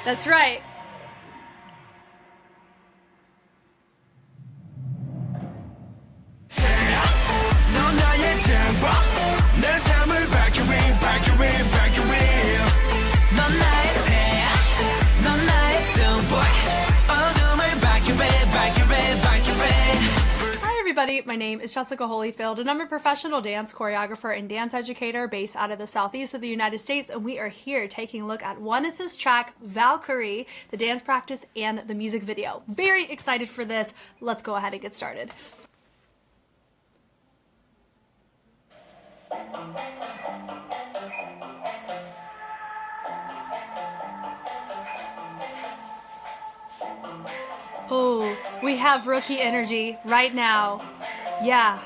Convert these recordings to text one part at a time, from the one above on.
That's right. 넌 나의 tempo 내 삶을 Valkyrie, Valkyrie, Valkyrie 넌 나의 태양 넌 나의 tomboy 어둠을 Valkyrie, Valkyrie, Valkyrie Hi everybody, my name is Jessica Holyfield and I'm a professional dance choreographer and dance educator based out of the southeast of the United States, and we are here taking a look at ONEUS' track Valkyrie, the dance practice and the music video. Very excited for this. Let's go ahead and get started. Oh, we have rookie energy right now. Yeah.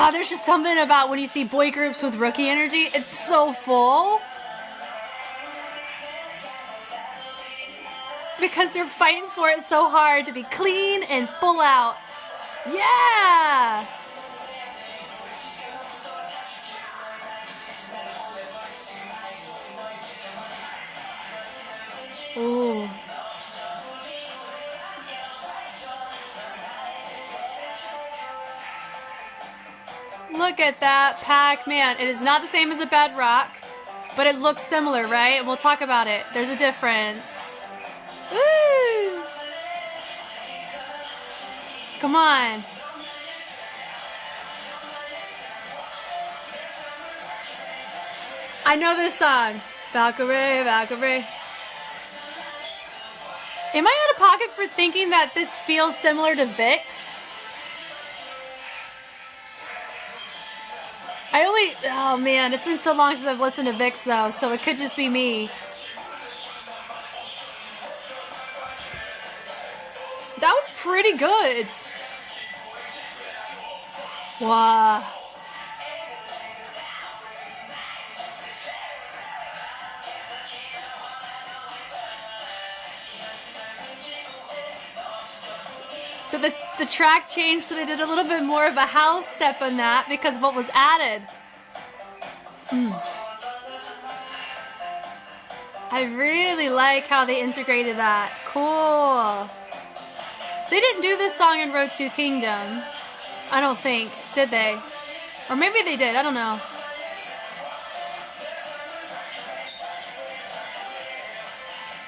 There's just something about when you see boy groups with rookie energy, it's so full. Because they're fighting for it so hard to be clean and full out. Yeah! Ooh. Look at that pack, man. It is not the same as a bedrock, but it looks similar, right? And we'll talk about it. There's a difference. Woo! Come on. I know this song. Valkyrie, Valkyrie. Am I out of pocket for thinking that this feels similar to Vix? Oh man, it's been so long since I've listened to Vix though, so it could just be me. That was pretty good. Wow. So the track changed, so they did a little bit more of a house step on that because of what was added. I really like how they integrated that. Cool. They didn't do this song in Road to Kingdom. I don't think, did they? Or maybe they did, I don't know.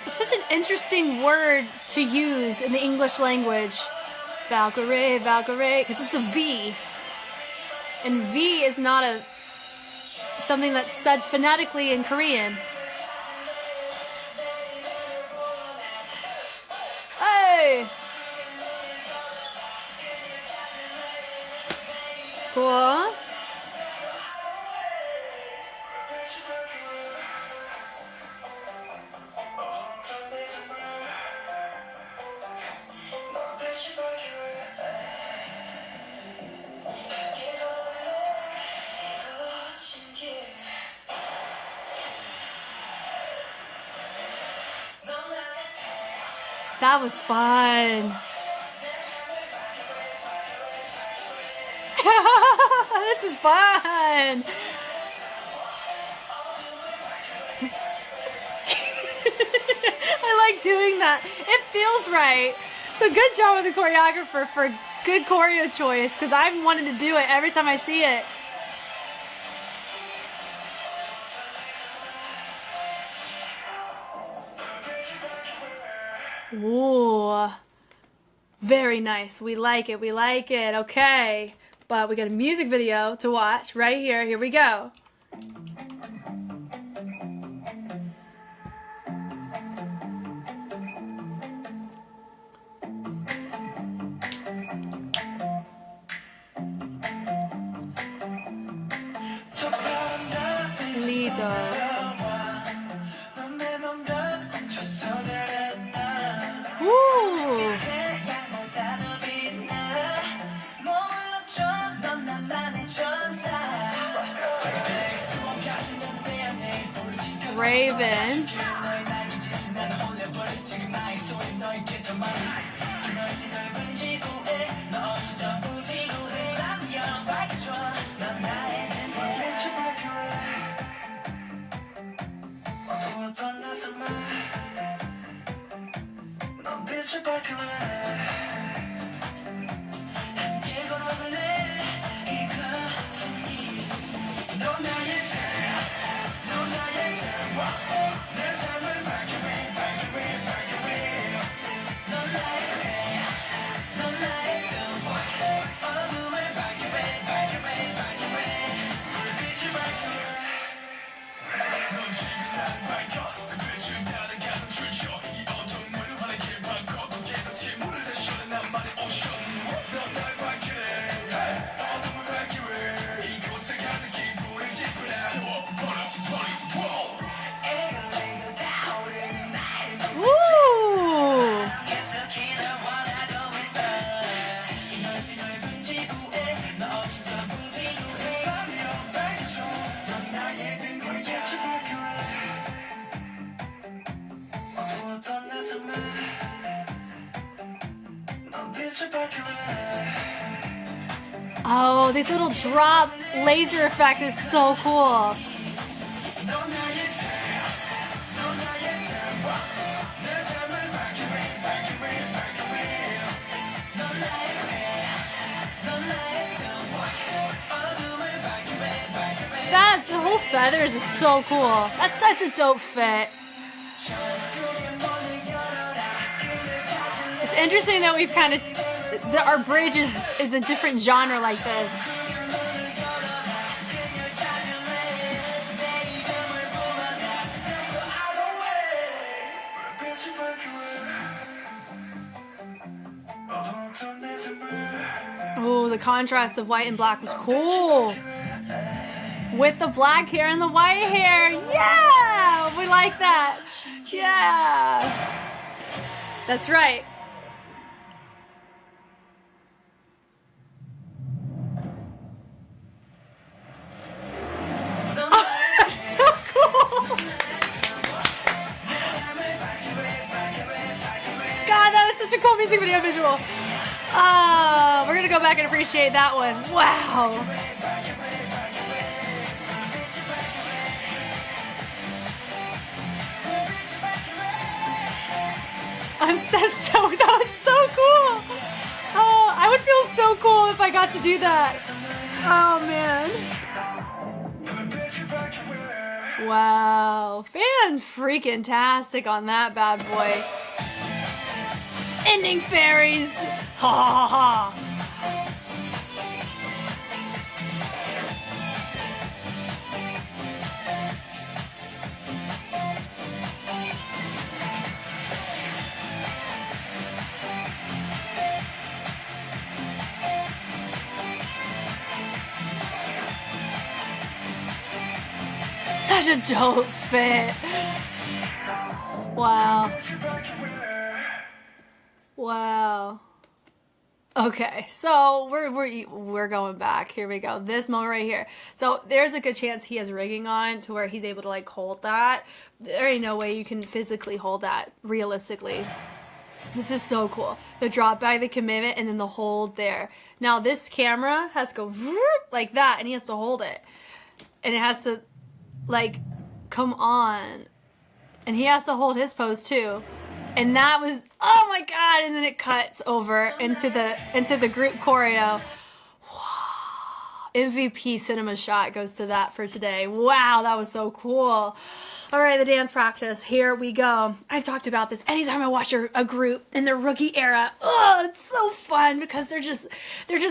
It's such an interesting word to use in the English language. Valkyrie, Valkyrie, because it's a V. And V is not something that's said phonetically in Korean. Hey! Cool. That was fun. This is fun. I like doing that. It feels right. So good job with the choreographer for good choreo choice, because I've wanted to do it every time I see it. Ooh, very nice. We like it. We like it. Okay, but we got a music video to watch right here. Here we go. Leader. Ooh. Raven. Woo! Oh, this little drop laser effect is so cool. That, the whole feathers is so cool. That's such a dope fit. It's interesting that we've kind of, our bridge is a different genre like this. Oh, the contrast of white and black was cool. With the black hair and the white hair. Yeah! We like that. Yeah. That's right. Oh, that's so cool. God, that is such a cool music video visual. We're gonna go back and appreciate that one. Wow. That was so cool. Oh, I would feel so cool if I got to do that. Oh man. Wow. Fan-freaking-tastic on that bad boy. Ending fairies. Ha ha ha ha. Such a dope fit. Wow. Wow. Okay, so we're going back. Here we go. This moment right here. So there's a good chance he has rigging on to where he's able to like hold that. There ain't no way you can physically hold that realistically. This is so cool. The drop by the commitment and then the hold there. Now this camera has to go like that and he has to hold it. And it has to like come on. And he has to hold his pose too. And that was, oh my God, and then it cuts over into the group choreo. MVP cinema shot goes to that for today. Wow, that was so cool. All right, the dance practice, here we go. I've talked about this anytime I watch a group in their rookie era. Oh, it's so fun because they're just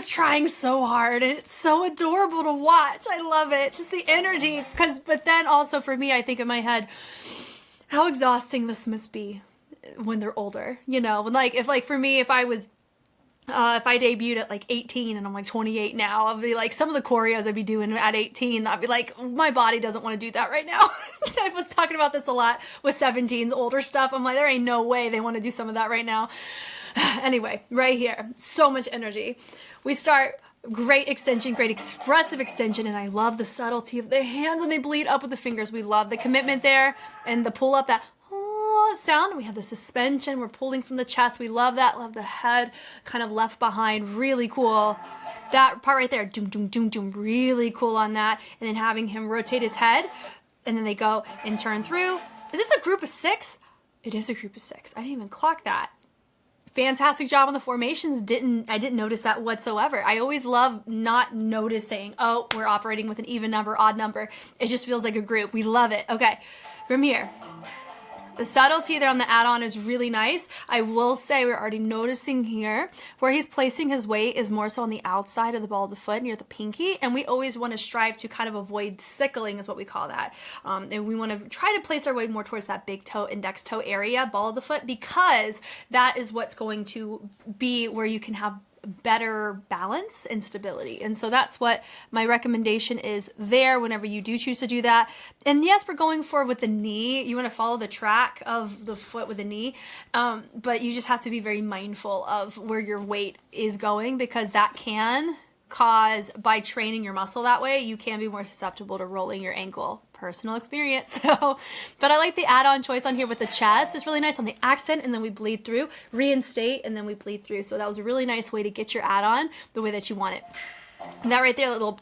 trying so hard and it's so adorable to watch. I love it, just the energy. But then also for me, I think in my head, how exhausting this must be when they're older, you know, when like if for me, if I debuted at like 18 and I'm like 28 now, I'll be like, some of the choreos I'd be doing at 18, I'd be like, my body doesn't want to do that right now. I was talking about this a lot with 17's older stuff. I'm like, there ain't no way they want to do some of that right now. Anyway, right here, so much energy. We start great extension, great expressive extension, and I love the subtlety of the hands when they bleed up with the fingers. We love the commitment there and the pull up, that sound. We have the suspension. We're pulling from the chest. We love that. Love the head kind of left behind. Really cool. That part right there. Doom, doom, doom, doom. Really cool on that. And then having him rotate his head. And then they go and turn through. Is this a group of 6? It is a group of 6. I didn't even clock that. fantastic job on the formations. I didn't notice that whatsoever. I always love not noticing, oh, we're operating with an even number, odd number. It just feels like a group. We love it. Okay, from here. The subtlety there on the add-on is really nice. I will say we're already noticing here where he's placing his weight is more so on the outside of the ball of the foot near the pinky, and we always want to strive to kind of avoid sickling is what we call that. And we want to try to place our weight more towards that big toe, index toe area, ball of the foot, because that is what's going to be where you can have better balance and stability. And so that's what my recommendation is there whenever you do choose to do that. And yes, we're going for with the knee. You want to follow the track of the foot with the knee, but you just have to be very mindful of where your weight is going, because that can cause, by training your muscle that way, you can be more susceptible to rolling your ankle. Personal experience. So, but I like the add-on choice on here with the chest. It's really nice on the accent, and then we bleed through, reinstate, and then we bleed through. So that was a really nice way to get your add-on the way that you want it. And that right there, a little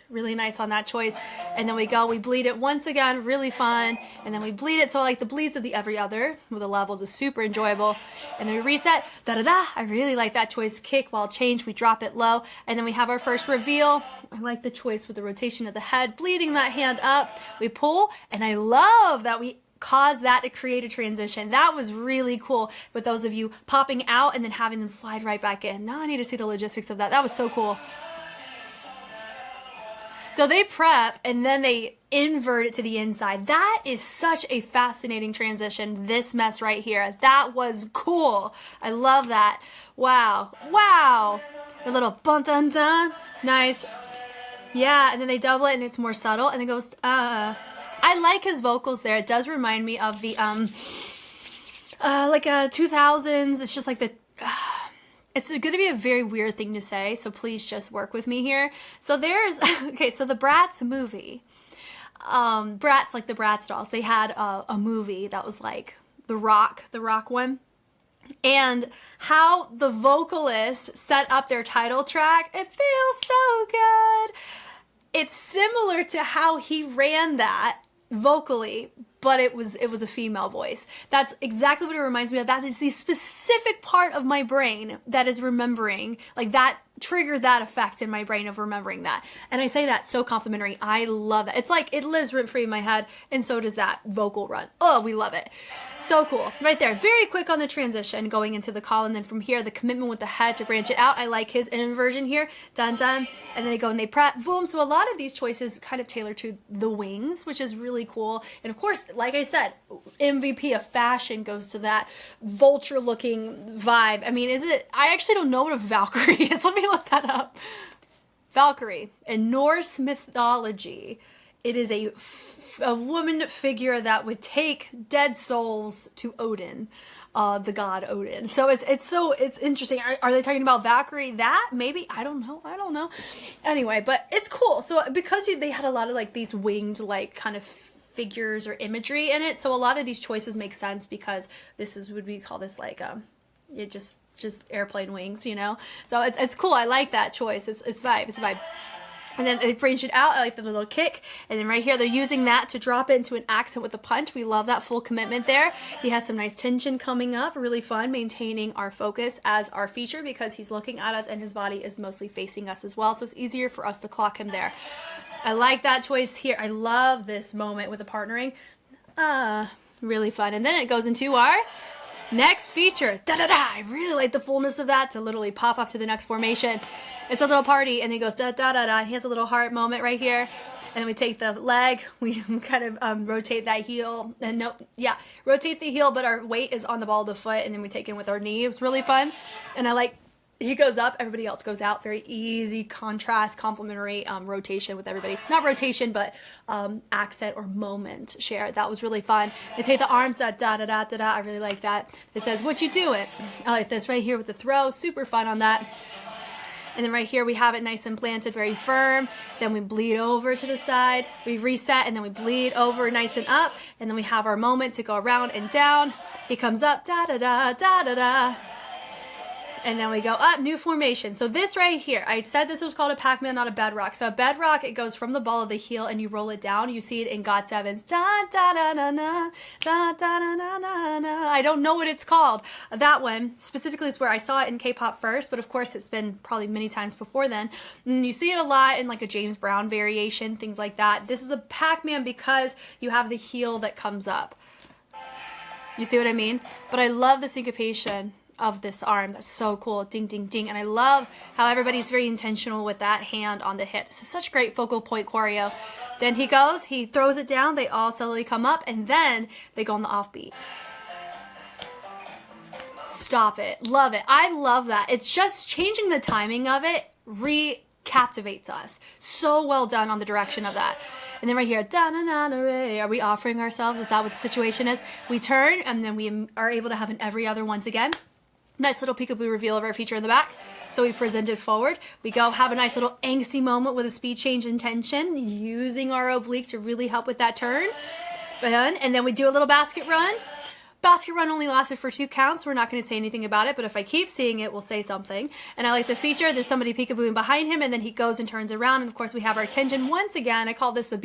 really nice on that choice. And then we bleed it once again, really fun. And then we bleed it. So like the bleeds of the every other with the levels is super enjoyable. And then we reset, da-da-da. I really like that choice. Kick while change, we drop it low. And then we have our first reveal. I like the choice with the rotation of the head, bleeding that hand up. We pull, and I love that we cause that to create a transition. That was really cool with those of you popping out and then having them slide right back in. Now I need to see the logistics of that. That was so cool. So they prep and then they invert it to the inside. That is such a fascinating transition, this mess right here. That was cool. I love that. Wow. Wow. The little bun dun dun. Nice. Yeah, and then they double it and it's more subtle, and it goes, I like his vocals there. It does remind me of the, like 2000s. It's just like the, it's going to be a very weird thing to say, so please just work with me here. So there's, okay, so the Bratz movie, Bratz, like the Bratz dolls, they had a movie that was like the rock one. And how the vocalists set up their title track, it feels so good. It's similar to how he ran that vocally, but it was a female voice. That's exactly what it reminds me of. That is the specific part of my brain that is remembering, like that triggered that effect in my brain of remembering that. And I say that so complimentary. I love that. It's like it lives rent free in my head, and so does that vocal run. Oh, we love it. So cool. Right there. Very quick on the transition going into the call, and then from here, the commitment with the head to branch it out. I like his inversion here. Dun dun. And then they go and they prep. Boom. So a lot of these choices kind of tailor to the wings, which is really cool. And of course, like I said, MVP of fashion goes to that vulture looking vibe. I mean, I actually don't know what a Valkyrie is. Let me look that up. Valkyrie. In Norse mythology, it is a woman figure that would take dead souls to Odin, the god Odin. So it's interesting. Are they talking about Valkyrie? That maybe, I don't know. Anyway, but it's cool. So because they had a lot of like these winged like kind of figures or imagery in it, so a lot of these choices make sense because would we call this like just airplane wings, you know? So it's cool. I like that choice. It's vibe. It's a vibe. And then they branch it out. I like the little kick. And then right here, they're using that to drop it into an accent with a punch. We love that full commitment there. He has some nice tension coming up. Really fun, maintaining our focus as our feature because he's looking at us and his body is mostly facing us as well. So it's easier for us to clock him there. I like that choice here. I love this moment with the partnering. Really fun. And then it goes into our next feature. Da-da-da. I really like the fullness of that to literally pop off to the next formation. It's a little party, and he goes da-da-da-da. He has a little heart moment right here. And then we take the leg, we kind of rotate that heel, and rotate the heel, but our weight is on the ball of the foot, and then we take in with our knee. It's really fun. And I like, he goes up, everybody else goes out. Very easy contrast, complementary rotation with everybody. Not rotation, but accent or moment share. That was really fun. They take the arms, da-da-da-da-da. I really like that. It says, what you doing? I like this right here with the throw. Super fun on that. And then right here, we have it nice and planted, very firm. Then we bleed over to the side. We reset, and then we bleed over nice and up. And then we have our moment to go around and down. He comes up, da-da-da, da-da-da. and then we go up, new formation. So this right here, I said this was called a Pac-Man, not a bedrock. So a bedrock, it goes from the ball of the heel and you roll it down. You see it in God Sevens. Da da da da da da da da da da. I don't know what it's called. That one specifically is where I saw it in K-pop first, but of course it's been probably many times before then. And you see it a lot in like a James Brown variation, things like that. This is a Pac-Man because you have the heel that comes up. You see what I mean? But I love the syncopation of this arm. That's so cool. Ding, ding, ding. And I love how everybody's very intentional with that hand on the hip. This is such great focal point choreo. Then he goes, he throws it down, they all slowly come up, and then they go on the offbeat. Stop it. Love it. I love that. It's just changing the timing of it captivates us. So well done on the direction of that. And then right here, are we offering ourselves? Is that what the situation is? We turn, and then we are able to have an every other once again. Nice little peekaboo reveal of our feature in the back. So we present it forward. We go have a nice little angsty moment with a speed change in tension, using our oblique to really help with that turn. And then we do a little basket run. Basket run only lasted for 2 counts. We're not going to say anything about it, but if I keep seeing it, we'll say something. And I like the feature. There's somebody peekabooing behind him, and then he goes and turns around. And of course, we have our tension once again. I call this the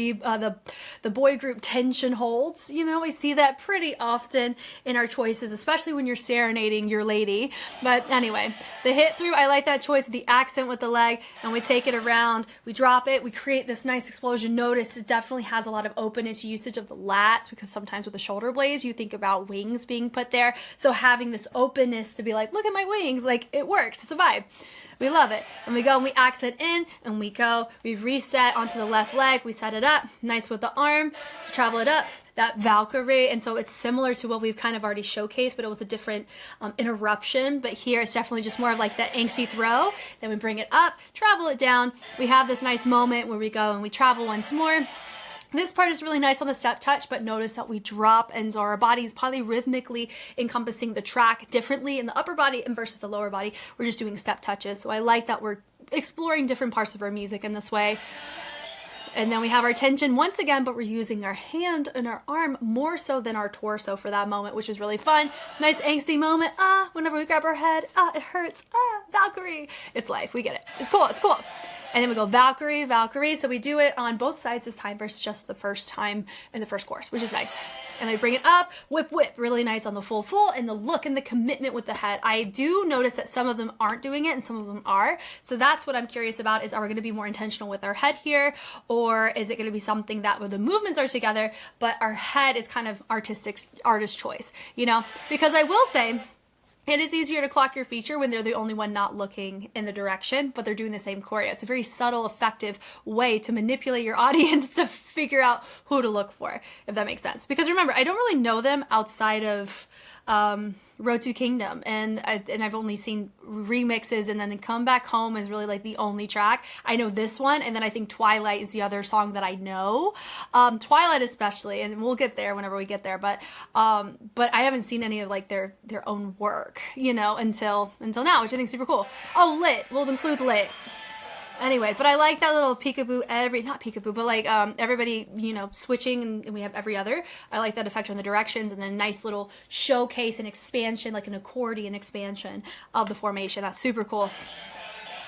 boy group tension holds. You know, I see that pretty often in our choices, especially when you're serenading your lady. But anyway, the hit through, I like that choice, the accent with the leg, and we take it around. We drop it. We create this nice explosion. Notice it definitely has a lot of openness, usage of the lats, because sometimes with the shoulder blades, you think about wings being put there. So having this openness to be like, look at my wings, like it works. It's a vibe. We love it. And we go and we accent in, and we go, we reset onto the left leg. We set it up nice with the arm to travel it up. That Valkyrie, and so it's similar to what we've kind of already showcased, but it was a different interruption. But here it's definitely just more of like that angsty throw. Then we bring it up, travel it down. We have this nice moment where we go and we travel once more. This part is really nice on the step touch, but notice that we drop, and so our body is polyrhythmically encompassing the track differently in the upper body and versus the lower body. We're just doing step touches. So I like that we're exploring different parts of our music in this way. And then we have our tension once again, but we're using our hand and our arm more so than our torso for that moment, which is really fun. Nice angsty moment. Whenever we grab our head, it hurts. Valkyrie. It's life. We get it. It's cool. It's cool. And then we go Valkyrie, Valkyrie. So we do it on both sides this time versus just the first time in the first course, which is nice. And they bring it up, whip, whip, really nice on the full, and the look and the commitment with the head. I do notice that some of them aren't doing it and some of them are. So that's what I'm curious about is, are we going to be more intentional with our head here? Or is it going to be something that where the movements are together, but our head is kind of artist choice, you know? Because I will say, it is easier to clock your feature when they're the only one not looking in the direction, but they're doing the same choreo. It's a very subtle, effective way to manipulate your audience to figure out who to look for, if that makes sense. Because remember, I don't really know them outside of Road to Kingdom, and I've only seen remixes, and then the Come Back Home is really like the only track. I know this one, and then I think Twilight is the other song that I know. Twilight especially, and we'll get there whenever we get there, but I haven't seen any of like their own work, you know, until now, which I think is super cool. Oh, Lit, we'll include Lit. Anyway, but I like that little peekaboo, not peekaboo, but like everybody, you know, switching, and we have every other. I like that effect on the directions, and then a nice little showcase and expansion, like an accordion expansion of the formation. That's super cool.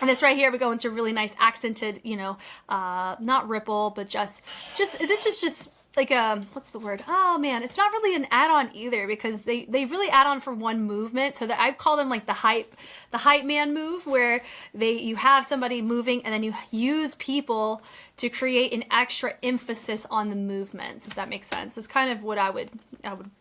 And this right here, we go into really nice accented, you know, not ripple, but just this is just like what's the word? Oh man, it's not really an add-on either, because they really add on for one movement. So that I've called them like the hype man move, where you have somebody moving and then you use people to create an extra emphasis on the movements, if that makes sense. It's kind of what I would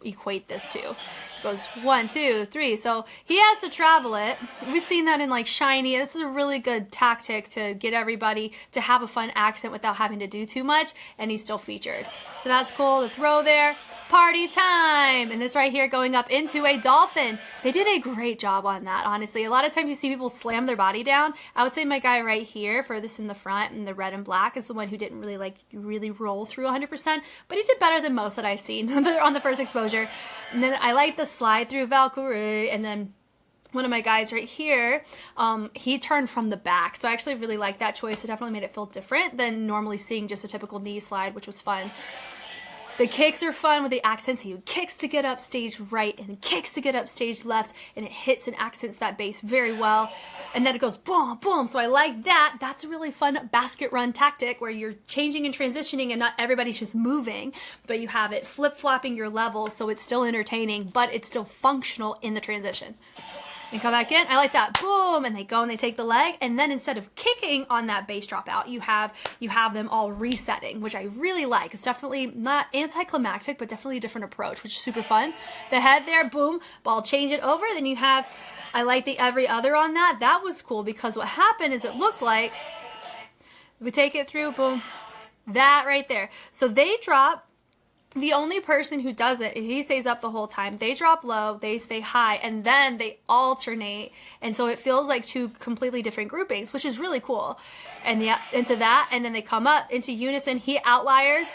equate this to. It goes 1, 2, 3. So he has to travel it. We've seen that in like Shiny. This is a really good tactic to get everybody to have a fun accent without having to do too much, and he's still featured. So that's cool. The throw there. Party time! And this right here going up into a dolphin. They did a great job on that, honestly. A lot of times you see people slam their body down. I would say my guy right here, furthest in the front, in the red and black, is the one who didn't really roll through 100%, but he did better than most that I've seen on the first exposure. And then I like the slide through Valkyrie, and then one of my guys right here, he turned from the back. So I actually really like that choice. It definitely made it feel different than normally seeing just a typical knee slide, which was fun. The kicks are fun with the accents. He kicks to get up stage right and kicks to get up stage left, and it hits and accents that bass very well. And then it goes boom, boom. So I like that. That's a really fun basket run tactic where you're changing and transitioning and not everybody's just moving, but you have it flip-flopping your levels so it's still entertaining, but it's still functional in the transition. And come back in. I like that. Boom. And they go and they take the leg. And then instead of kicking on that bass drop out, you have them all resetting, which I really like. It's definitely not anticlimactic, but definitely a different approach, which is super fun. The head there, boom, ball change it over. Then you have, I like the every other on that. That was cool because what happened is it looked like, we take it through, boom, that right there. So they drop. The only person who does it, he stays up the whole time. They drop low, they stay high, and then they alternate. And so it feels like two completely different groupings, which is really cool. And into that, and then they come up into unison. He outliers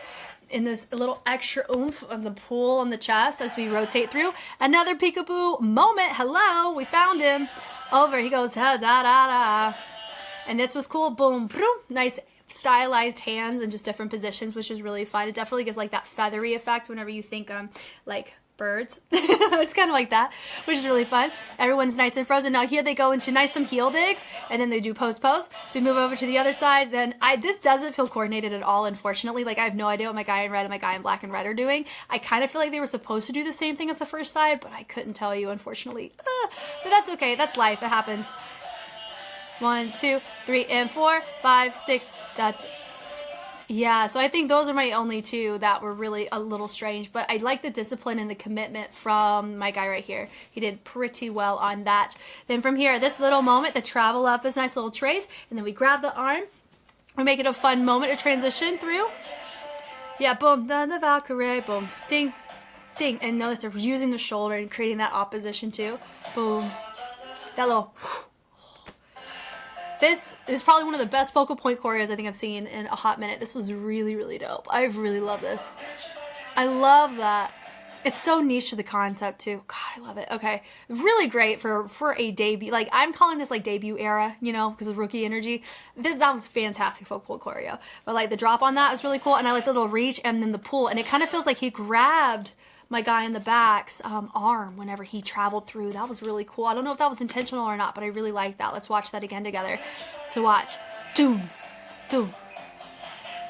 in this little extra oomph on the pull on the chest as we rotate through. Another peekaboo moment. Hello, we found him. Over, he goes, da da da. And this was cool. Boom, boom. Nice stylized hands in just different positions, which is really fun. It definitely gives like that feathery effect whenever you think like birds. It's kind of like that, which is really fun. Everyone's nice and frozen. Now here they go into nice some heel digs, and then they do pose. So we move over to the other side. Then this doesn't feel coordinated at all, unfortunately. Like I have no idea what my guy in red and my guy in black and red are doing. I kind of feel like they were supposed to do the same thing as the first side, but I couldn't tell you, unfortunately. But that's okay. That's life. It happens. 1, 2, 3, and 4, 5, 6. That's, yeah, so I think those are my only two that were really a little strange, but I like the discipline and the commitment from my guy right here. He did pretty well on that. Then from here, this little moment, the travel up is a nice little trace, and then we grab the arm. We make it a fun moment to transition through. Yeah, boom, done the Valkyrie, boom, ding, ding. And notice they're using the shoulder and creating that opposition too. Boom. That little... This is probably one of the best focal point choreos I think I've seen in a hot minute. This was really, really dope. I really love this. I love that. It's so niche to the concept too. God, I love it. Okay. Really great for a debut. Like I'm calling this like debut era, you know, because of rookie energy. That was fantastic focal choreo. But like the drop on that was really cool. And I like the little reach and then the pull. And it kind of feels like he grabbed my guy in the back's arm whenever he traveled through. That was really cool. I don't know if that was intentional or not, but I really like that. Let's watch that again together. So watch. Doom. Doom.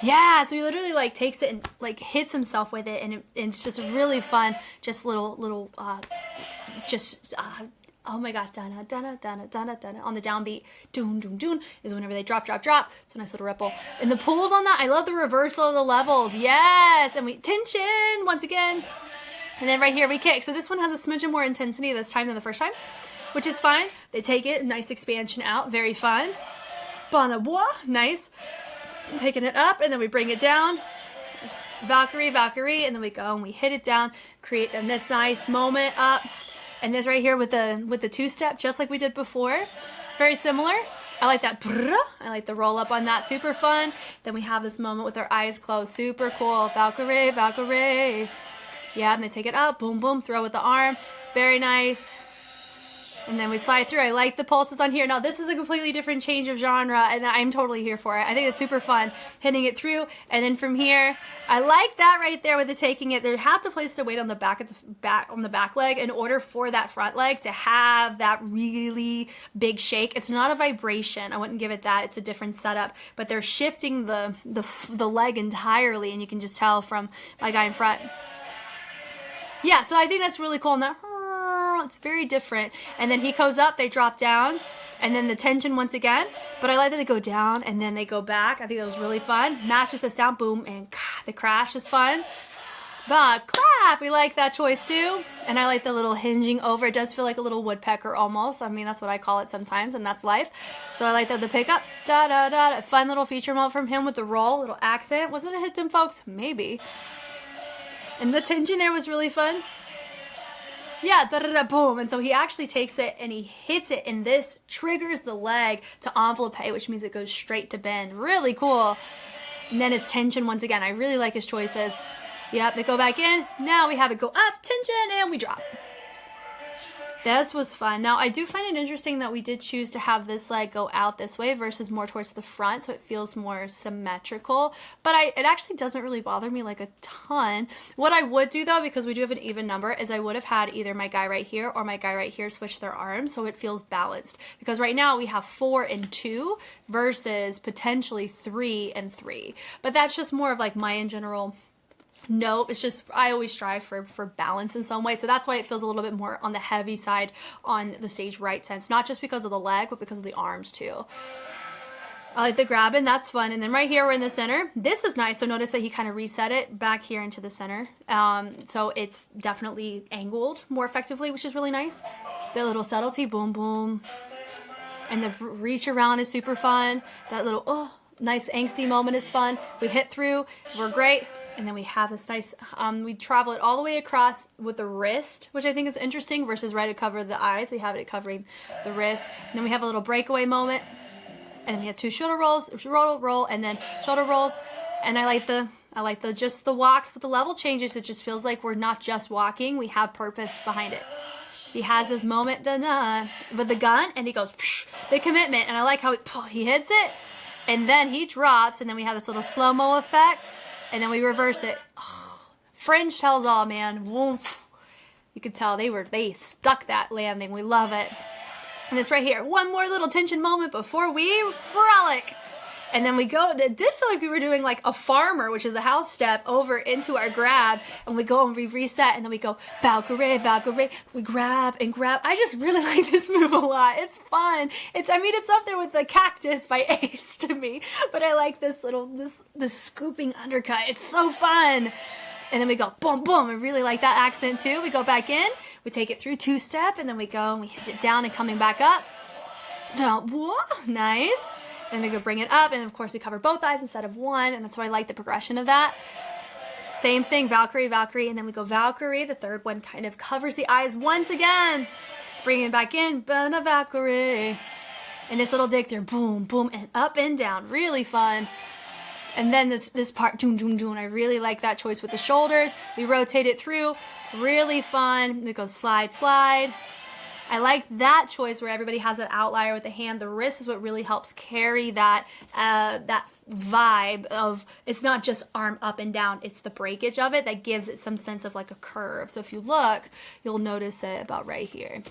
Yeah, so he literally like takes it and like hits himself with it, and it's just really fun. Just little oh my gosh, dana dana dana dana dana on the downbeat. Doom doom doom is whenever they drop. It's a nice little ripple. And the pulls on that, I love the reversal of the levels. Yes, and we tension once again. And then right here we kick. So this one has a smidgen more intensity this time than the first time, which is fine. They take it, nice expansion out, very fun. Bonabois, nice. Taking it up, and then we bring it down. Valkyrie, Valkyrie, and then we go and we hit it down, create this nice moment up. And this right here with the two-step, just like we did before. Very similar. I like that. I like the roll up on that. Super fun. Then we have this moment with our eyes closed. Super cool. Valkyrie, Valkyrie. Yeah, and they take it up, boom, boom, throw with the arm. Very nice. And then we slide through. I like the pulses on here. Now, this is a completely different change of genre, and I'm totally here for it. I think it's super fun, hitting it through. And then from here, I like that right there with the taking it. They have to place the weight on the back leg in order for that front leg to have that really big shake. It's not a vibration. I wouldn't give it that. It's a different setup. But they're shifting the leg entirely, and you can just tell from my guy in front. Yeah, so I think that's really cool. And that, it's very different. And then he goes up, they drop down, and then the tension once again. But I like that they go down and then they go back. I think that was really fun. Matches the sound, boom, and the crash is fun. But clap, we like that choice too. And I like the little hinging over. It does feel like a little woodpecker almost. I mean, that's what I call it sometimes, and that's life. So I like the pickup. Da da da. A fun little feature mode from him with the roll, little accent. Wasn't it a hit them, folks? Maybe. And the tension there was really fun. Yeah, da-da-da, boom. And so he actually takes it and he hits it, and this triggers the leg to envelope, which means it goes straight to bend. Really cool. And then his tension once again. I really like his choices. Yep, they go back in. Now we have it go up, tension, and we drop. This was fun. Now, I do find it interesting that we did choose to have this like go out this way versus more towards the front, so it feels more symmetrical. But it actually doesn't really bother me like a ton. What I would do though, because we do have an even number, is I would have had either my guy right here or my guy right here switch their arms so it feels balanced. Because right now we have 4 and 2 versus potentially 3 and 3. But that's just more of like my in general. No, it's just I always strive for balance in some way. So that's why it feels a little bit more on the heavy side on the stage right sense. Not just because of the leg, but because of the arms too. I like the grabbing, that's fun. And then right here we're in the center. This is nice. So notice that he kind of reset it back here into the center. So it's definitely angled more effectively, which is really nice. The little subtlety, boom, boom. And the reach around is super fun. That little, nice angsty moment is fun. We hit through, we're great. And then we have this nice, we travel it all the way across with the wrist, which I think is interesting versus right to cover the eyes. We have it covering the wrist. And then we have a little breakaway moment. And then we have 2 shoulder rolls, roll, and then shoulder rolls. And I like the just the walks with the level changes. It just feels like we're not just walking. We have purpose behind it. He has this moment with the gun and he goes, psh, the commitment. And I like how he hits it and then he drops and then we have this little slow-mo effect. And then we reverse it. Oh, Fringe tells all, man. Woof. You could tell they stuck that landing. We love it. And this right here, one more little tension moment before we frolic. And then we go, it did feel like we were doing like a farmer, which is a house step, over into our grab. And we go and we reset and then we go Valkyrie, Valkyrie. We grab and grab. I just really like this move a lot. It's fun. It's up there with the cactus by Ace to me. But I like this little, this scooping undercut. It's so fun. And then we go boom, boom. I really like that accent too. We go back in, we take it through 2-step and then we go and we hinge it down and coming back up. Whoa, nice. And we go bring it up, and of course we cover both eyes instead of one, and that's why I like the progression of that. Same thing, Valkyrie, Valkyrie, and then we go Valkyrie. The third one kind of covers the eyes once again. Bring it back in, but a Valkyrie. And this little dig there, boom, boom, and up and down. Really fun. And then this part, doom, doom, doom. I really like that choice with the shoulders. We rotate it through. Really fun. We go slide, slide. I like that choice where everybody has an outlier with the hand. The wrist is what really helps carry that that vibe of, it's not just arm up and down, it's the breakage of it that gives it some sense of like a curve. So if you look, you'll notice it about right here.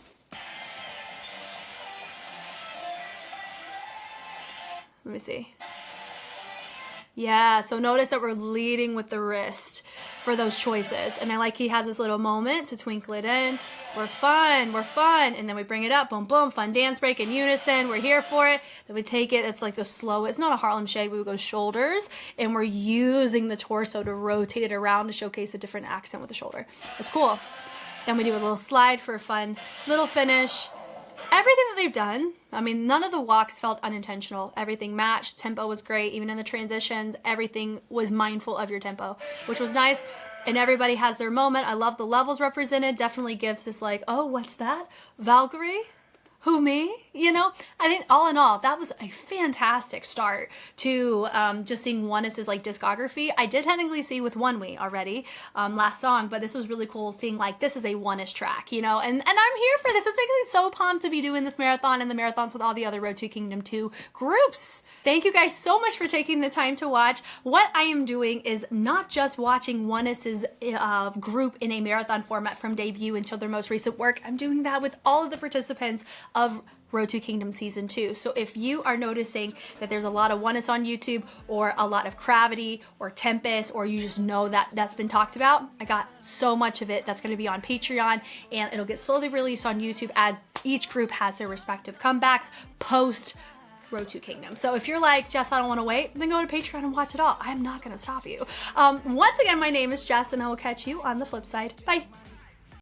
Let me see. Yeah, so notice that we're leading with the wrist for those choices. And I like he has this little moment to twinkle it in. We're fun. And then we bring it up, boom, boom, fun dance break in unison. We're here for it. Then we take it, it's like the slow, it's not a Harlem Shake, we go shoulders. And we're using the torso to rotate it around to showcase a different accent with the shoulder. It's cool. Then we do a little slide for a fun little finish. Everything that they've done, I mean, none of the walks felt unintentional. Everything matched. Tempo was great. Even in the transitions, everything was mindful of your tempo, which was nice. And everybody has their moment. I love the levels represented. Definitely gives this like, oh, what's that? Valkyrie? Who, me? You know, I think all in all, that was a fantastic start to just seeing ONEUS' like discography. I did technically see with One We already last song, but this was really cool seeing like this is a ONEUS track, you know, and I'm here for this. It's making me so pumped to be doing this marathon and the marathons with all the other Road to Kingdom 2 groups. Thank you guys so much for taking the time to watch. What I am doing is not just watching ONEUS' group in a marathon format from debut until their most recent work. I'm doing that with all of the participants of Road to Kingdom Season 2. So if you are noticing that there's a lot of ONEUS on YouTube or a lot of Gravity or Tempest, or you just know that that's been talked about, I got so much of it that's going to be on Patreon, and it'll get slowly released on YouTube as each group has their respective comebacks post Road to Kingdom. So if you're like, Jess, I don't want to wait, then go to Patreon and watch it all. I'm not going to stop you. Once again, my name is Jess, and I will catch you on the flip side. Bye.